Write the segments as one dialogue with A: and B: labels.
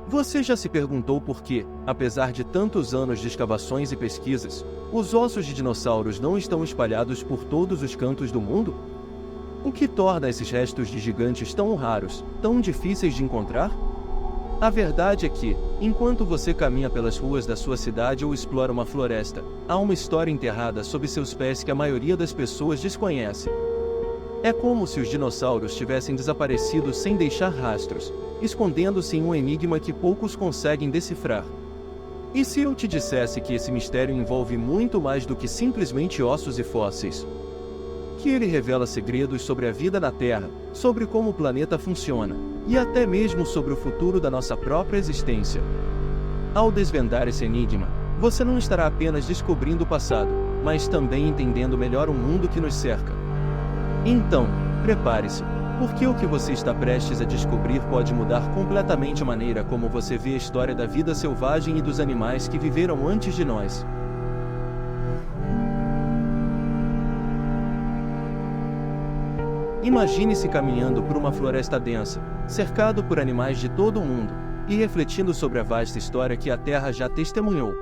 A: Você já se perguntou por que, apesar de tantos anos de escavações e pesquisas, os ossos de dinossauros não estão espalhados por todos os cantos do mundo? O que torna esses restos de gigantes tão raros, tão difíceis de encontrar? A verdade é que, enquanto você caminha pelas ruas da sua cidade ou explora uma floresta, há uma história enterrada sob seus pés que a maioria das pessoas desconhece. É como se os dinossauros tivessem desaparecido sem deixar rastros, escondendo-se em um enigma que poucos conseguem decifrar. E se eu te dissesse que esse mistério envolve muito mais do que simplesmente ossos e fósseis? Que ele revela segredos sobre a vida na Terra, sobre como o planeta funciona, e até mesmo sobre o futuro da nossa própria existência. Ao desvendar esse enigma, você não estará apenas descobrindo o passado, mas também entendendo melhor o mundo que nos cerca. Então, prepare-se, porque o que você está prestes a descobrir pode mudar completamente a maneira como você vê a história da vida selvagem e dos animais que viveram antes de nós. Imagine-se caminhando por uma floresta densa, cercado por animais de todo o mundo, e refletindo sobre a vasta história que a Terra já testemunhou.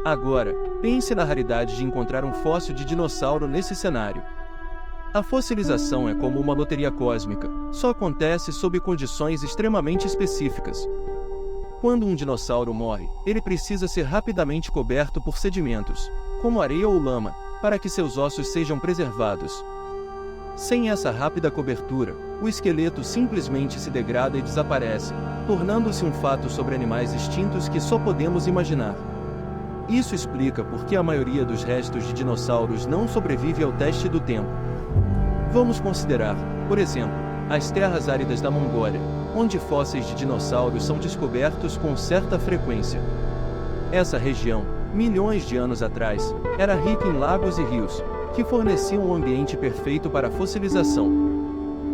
A: Agora, pense na raridade de encontrar um fóssil de dinossauro nesse cenário. A fossilização é como uma loteria cósmica, só acontece sob condições extremamente específicas. Quando um dinossauro morre, ele precisa ser rapidamente coberto por sedimentos, como areia ou lama, para que seus ossos sejam preservados. Sem essa rápida cobertura, o esqueleto simplesmente se degrada e desaparece, tornando-se um fato sobre animais extintos que só podemos imaginar. Isso explica por que a maioria dos restos de dinossauros não sobrevive ao teste do tempo. Vamos considerar, por exemplo, as terras áridas da Mongólia, onde fósseis de dinossauros são descobertos com certa frequência. Essa região, milhões de anos atrás, era rica em lagos e rios, que forneciam um ambiente perfeito para a fossilização.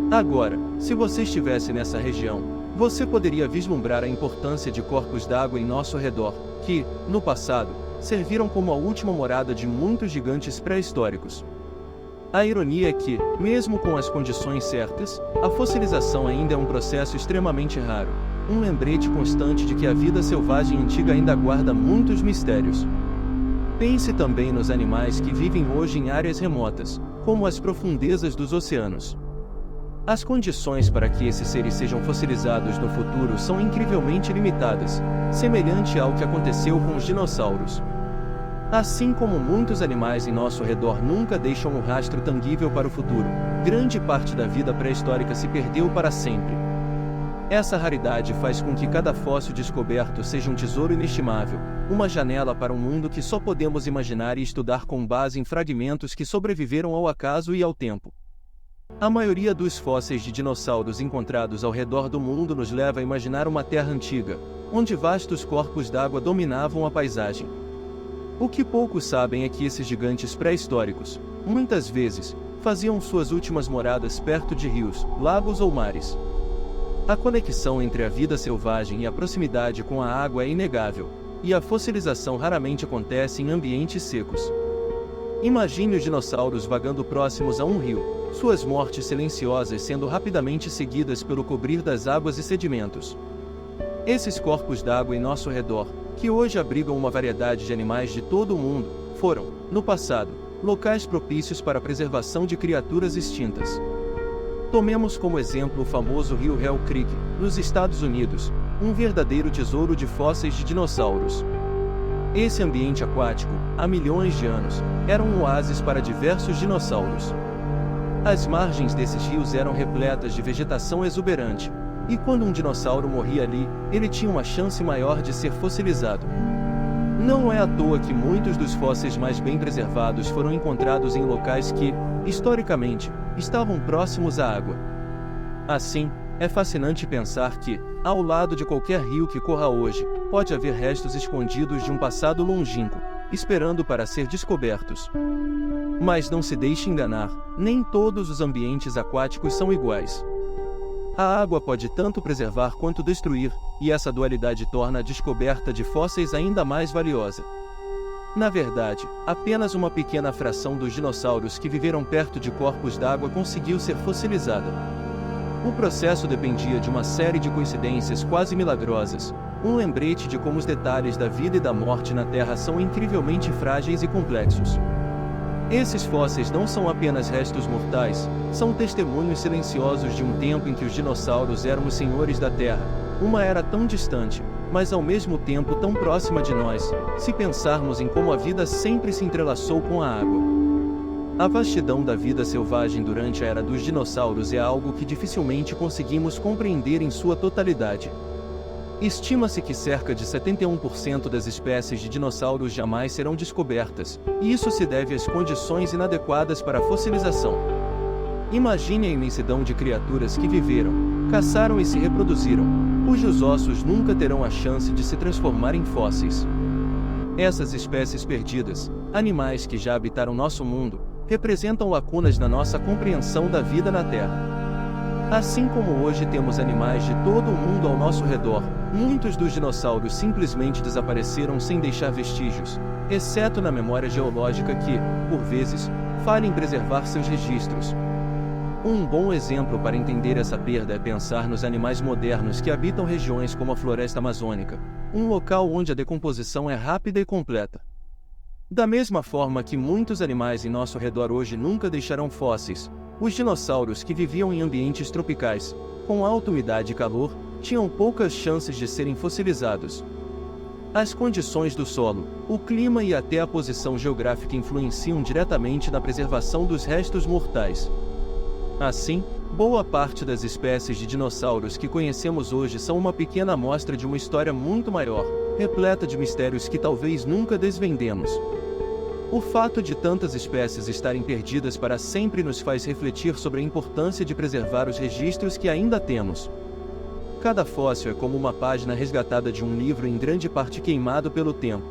A: Agora, se você estivesse nessa região, você poderia vislumbrar a importância de corpos d'água em nosso redor, que, no passado, serviram como a última morada de muitos gigantes pré-históricos. A ironia é que, mesmo com as condições certas, a fossilização ainda é um processo extremamente raro, um lembrete constante de que a vida selvagem antiga ainda guarda muitos mistérios. Pense também nos animais que vivem hoje em áreas remotas, como as profundezas dos oceanos. As condições para que esses seres sejam fossilizados no futuro são incrivelmente limitadas, semelhante ao que aconteceu com os dinossauros. Assim como muitos animais em nosso redor nunca deixam um rastro tangível para o futuro, grande parte da vida pré-histórica se perdeu para sempre. Essa raridade faz com que cada fóssil descoberto seja um tesouro inestimável, uma janela para um mundo que só podemos imaginar e estudar com base em fragmentos que sobreviveram ao acaso e ao tempo. A maioria dos fósseis de dinossauros encontrados ao redor do mundo nos leva a imaginar uma terra antiga, onde vastos corpos d'água dominavam a paisagem. O que poucos sabem é que esses gigantes pré-históricos, muitas vezes, faziam suas últimas moradas perto de rios, lagos ou mares. A conexão entre a vida selvagem e a proximidade com a água é inegável, e a fossilização raramente acontece em ambientes secos. Imagine os dinossauros vagando próximos a um rio, suas mortes silenciosas sendo rapidamente seguidas pelo cobrir das águas e sedimentos. Esses corpos d'água em nosso redor, que hoje abrigam uma variedade de animais de todo o mundo, foram, no passado, locais propícios para a preservação de criaturas extintas. Tomemos como exemplo o famoso rio Hell Creek, nos Estados Unidos, um verdadeiro tesouro de fósseis de dinossauros. Esse ambiente aquático, há milhões de anos, era um oásis para diversos dinossauros. As margens desses rios eram repletas de vegetação exuberante, e quando um dinossauro morria ali, ele tinha uma chance maior de ser fossilizado. Não é à toa que muitos dos fósseis mais bem preservados foram encontrados em locais que, historicamente, estavam próximos à água. Assim, é fascinante pensar que, ao lado de qualquer rio que corra hoje, pode haver restos escondidos de um passado longínquo, esperando para ser descobertos. Mas não se deixe enganar, nem todos os ambientes aquáticos são iguais. A água pode tanto preservar quanto destruir, e essa dualidade torna a descoberta de fósseis ainda mais valiosa. Na verdade, apenas uma pequena fração dos dinossauros que viveram perto de corpos d'água conseguiu ser fossilizada. O processo dependia de uma série de coincidências quase milagrosas, um lembrete de como os detalhes da vida e da morte na Terra são incrivelmente frágeis e complexos. Esses fósseis não são apenas restos mortais, são testemunhos silenciosos de um tempo em que os dinossauros eram os senhores da Terra, uma era tão distante, mas ao mesmo tempo tão próxima de nós, se pensarmos em como a vida sempre se entrelaçou com a água. A vastidão da vida selvagem durante a era dos dinossauros é algo que dificilmente conseguimos compreender em sua totalidade. Estima-se que cerca de 71% das espécies de dinossauros jamais serão descobertas, e isso se deve às condições inadequadas para a fossilização. Imagine a imensidão de criaturas que viveram, caçaram e se reproduziram, cujos ossos nunca terão a chance de se transformar em fósseis. Essas espécies perdidas, animais que já habitaram nosso mundo, representam lacunas na nossa compreensão da vida na Terra. Assim como hoje temos animais de todo o mundo ao nosso redor, muitos dos dinossauros simplesmente desapareceram sem deixar vestígios, exceto na memória geológica que, por vezes, falha em preservar seus registros. Um bom exemplo para entender essa perda é pensar nos animais modernos que habitam regiões como a floresta amazônica, um local onde a decomposição é rápida e completa. Da mesma forma que muitos animais em nosso redor hoje nunca deixarão fósseis, os dinossauros que viviam em ambientes tropicais, com alta umidade e calor, tinham poucas chances de serem fossilizados. As condições do solo, o clima e até a posição geográfica influenciam diretamente na preservação dos restos mortais. Assim, boa parte das espécies de dinossauros que conhecemos hoje são uma pequena amostra de uma história muito maior, repleta de mistérios que talvez nunca desvendemos. O fato de tantas espécies estarem perdidas para sempre nos faz refletir sobre a importância de preservar os registros que ainda temos. Cada fóssil é como uma página resgatada de um livro em grande parte queimado pelo tempo.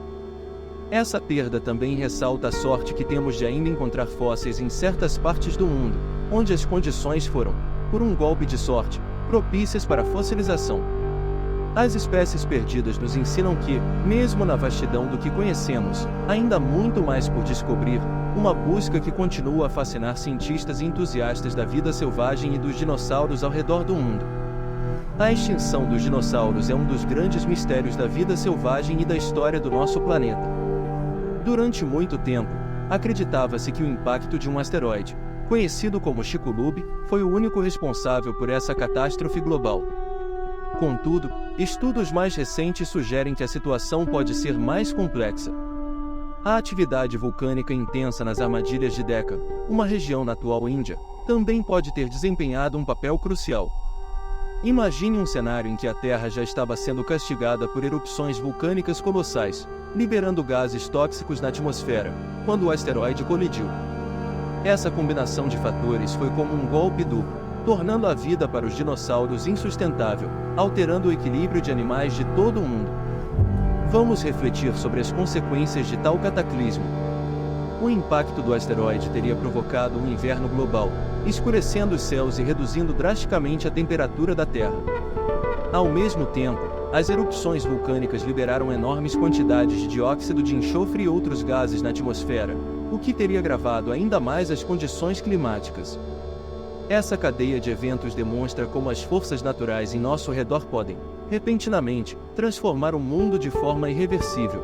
A: Essa perda também ressalta a sorte que temos de ainda encontrar fósseis em certas partes do mundo, onde as condições foram, por um golpe de sorte, propícias para a fossilização. As espécies perdidas nos ensinam que, mesmo na vastidão do que conhecemos, ainda há muito mais por descobrir, uma busca que continua a fascinar cientistas e entusiastas da vida selvagem e dos dinossauros ao redor do mundo. A extinção dos dinossauros é um dos grandes mistérios da vida selvagem e da história do nosso planeta. Durante muito tempo, acreditava-se que o impacto de um asteroide, conhecido como Chicxulub, foi o único responsável por essa catástrofe global. Contudo, estudos mais recentes sugerem que a situação pode ser mais complexa. A atividade vulcânica intensa nas armadilhas de Deccan, uma região na atual Índia, também pode ter desempenhado um papel crucial. Imagine um cenário em que a Terra já estava sendo castigada por erupções vulcânicas colossais, liberando gases tóxicos na atmosfera, quando o asteroide colidiu. Essa combinação de fatores foi como um golpe duplo, tornando a vida para os dinossauros insustentável, alterando o equilíbrio de animais de todo o mundo. Vamos refletir sobre as consequências de tal cataclismo. O impacto do asteroide teria provocado um inverno global, escurecendo os céus e reduzindo drasticamente a temperatura da Terra. Ao mesmo tempo, as erupções vulcânicas liberaram enormes quantidades de dióxido de enxofre e outros gases na atmosfera, o que teria agravado ainda mais as condições climáticas. Essa cadeia de eventos demonstra como as forças naturais em nosso redor podem, repentinamente, transformar o mundo de forma irreversível.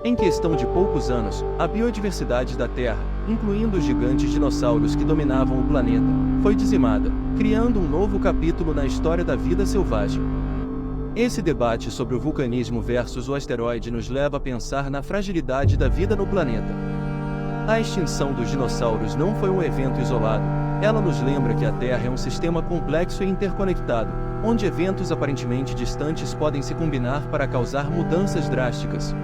A: Em questão de poucos anos, a biodiversidade da Terra, incluindo os gigantes dinossauros que dominavam o planeta, foi dizimada, criando um novo capítulo na história da vida selvagem. Esse debate sobre o vulcanismo versus o asteroide nos leva a pensar na fragilidade da vida no planeta. A extinção dos dinossauros não foi um evento isolado. Ela nos lembra que a Terra é um sistema complexo e interconectado, onde eventos aparentemente distantes podem se combinar para causar mudanças drásticas.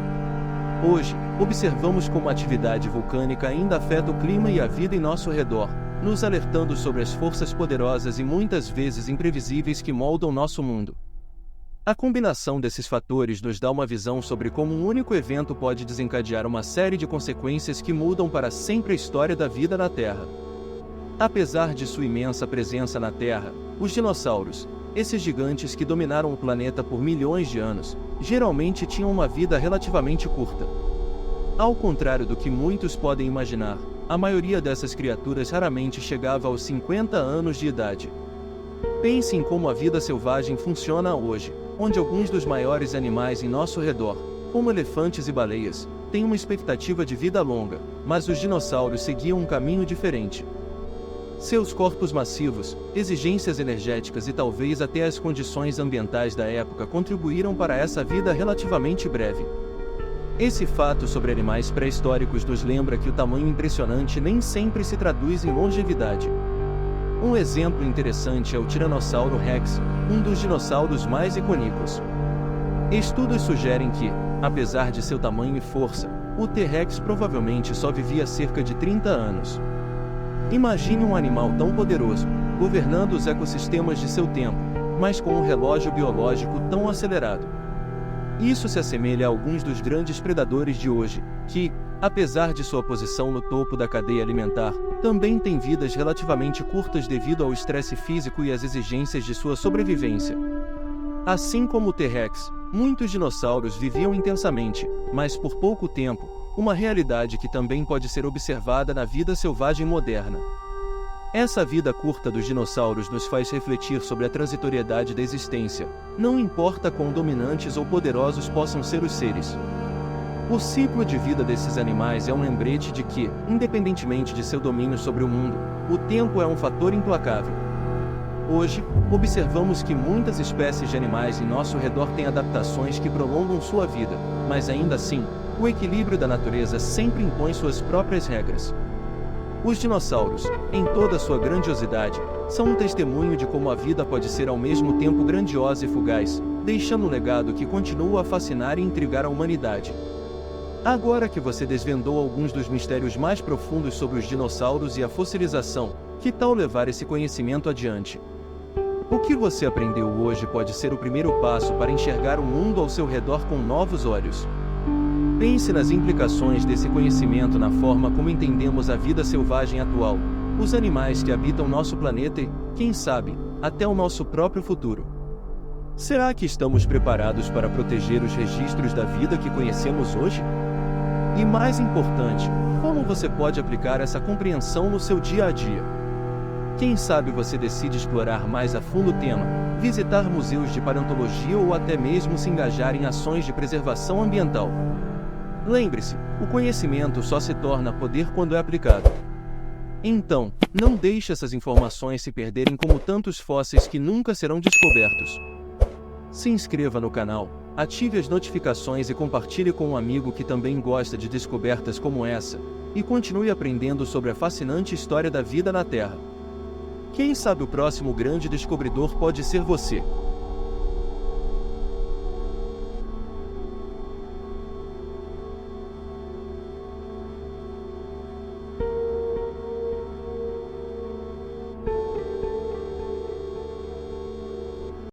A: Hoje, observamos como a atividade vulcânica ainda afeta o clima e a vida em nosso redor, nos alertando sobre as forças poderosas e muitas vezes imprevisíveis que moldam nosso mundo. A combinação desses fatores nos dá uma visão sobre como um único evento pode desencadear uma série de consequências que mudam para sempre a história da vida na Terra. Apesar de sua imensa presença na Terra, os dinossauros, esses gigantes que dominaram o planeta por milhões de anos, geralmente tinham uma vida relativamente curta. Ao contrário do que muitos podem imaginar, a maioria dessas criaturas raramente chegava aos 50 anos de idade. Pense em como a vida selvagem funciona hoje, onde alguns dos maiores animais em nosso redor, como elefantes e baleias, têm uma expectativa de vida longa, mas os dinossauros seguiam um caminho diferente. Seus corpos massivos, exigências energéticas e talvez até as condições ambientais da época contribuíram para essa vida relativamente breve. Esse fato sobre animais pré-históricos nos lembra que o tamanho impressionante nem sempre se traduz em longevidade. Um exemplo interessante é o Tiranossauro Rex, um dos dinossauros mais icônicos. Estudos sugerem que, apesar de seu tamanho e força, o T-Rex provavelmente só vivia cerca de 30 anos. Imagine um animal tão poderoso, governando os ecossistemas de seu tempo, mas com um relógio biológico tão acelerado. Isso se assemelha a alguns dos grandes predadores de hoje, que, apesar de sua posição no topo da cadeia alimentar, também têm vidas relativamente curtas devido ao estresse físico e às exigências de sua sobrevivência. Assim como o T-Rex, muitos dinossauros viviam intensamente, mas por pouco tempo, uma realidade que também pode ser observada na vida selvagem moderna. Essa vida curta dos dinossauros nos faz refletir sobre a transitoriedade da existência, não importa quão dominantes ou poderosos possam ser os seres. O ciclo de vida desses animais é um lembrete de que, independentemente de seu domínio sobre o mundo, o tempo é um fator implacável. Hoje, observamos que muitas espécies de animais em nosso redor têm adaptações que prolongam sua vida, mas ainda assim, o equilíbrio da natureza sempre impõe suas próprias regras. Os dinossauros, em toda sua grandiosidade, são um testemunho de como a vida pode ser ao mesmo tempo grandiosa e fugaz, deixando um legado que continua a fascinar e intrigar a humanidade. Agora que você desvendou alguns dos mistérios mais profundos sobre os dinossauros e a fossilização, que tal levar esse conhecimento adiante? O que você aprendeu hoje pode ser o primeiro passo para enxergar o mundo ao seu redor com novos olhos. Pense nas implicações desse conhecimento na forma como entendemos a vida selvagem atual, os animais que habitam nosso planeta e, quem sabe, até o nosso próprio futuro. Será que estamos preparados para proteger os registros da vida que conhecemos hoje? E mais importante, como você pode aplicar essa compreensão no seu dia a dia? Quem sabe você decide explorar mais a fundo o tema, visitar museus de paleontologia ou até mesmo se engajar em ações de preservação ambiental. Lembre-se, o conhecimento só se torna poder quando é aplicado. Então, não deixe essas informações se perderem como tantos fósseis que nunca serão descobertos. Se inscreva no canal, ative as notificações e compartilhe com um amigo que também gosta de descobertas como essa, e continue aprendendo sobre a fascinante história da vida na Terra. Quem sabe o próximo grande descobridor pode ser você.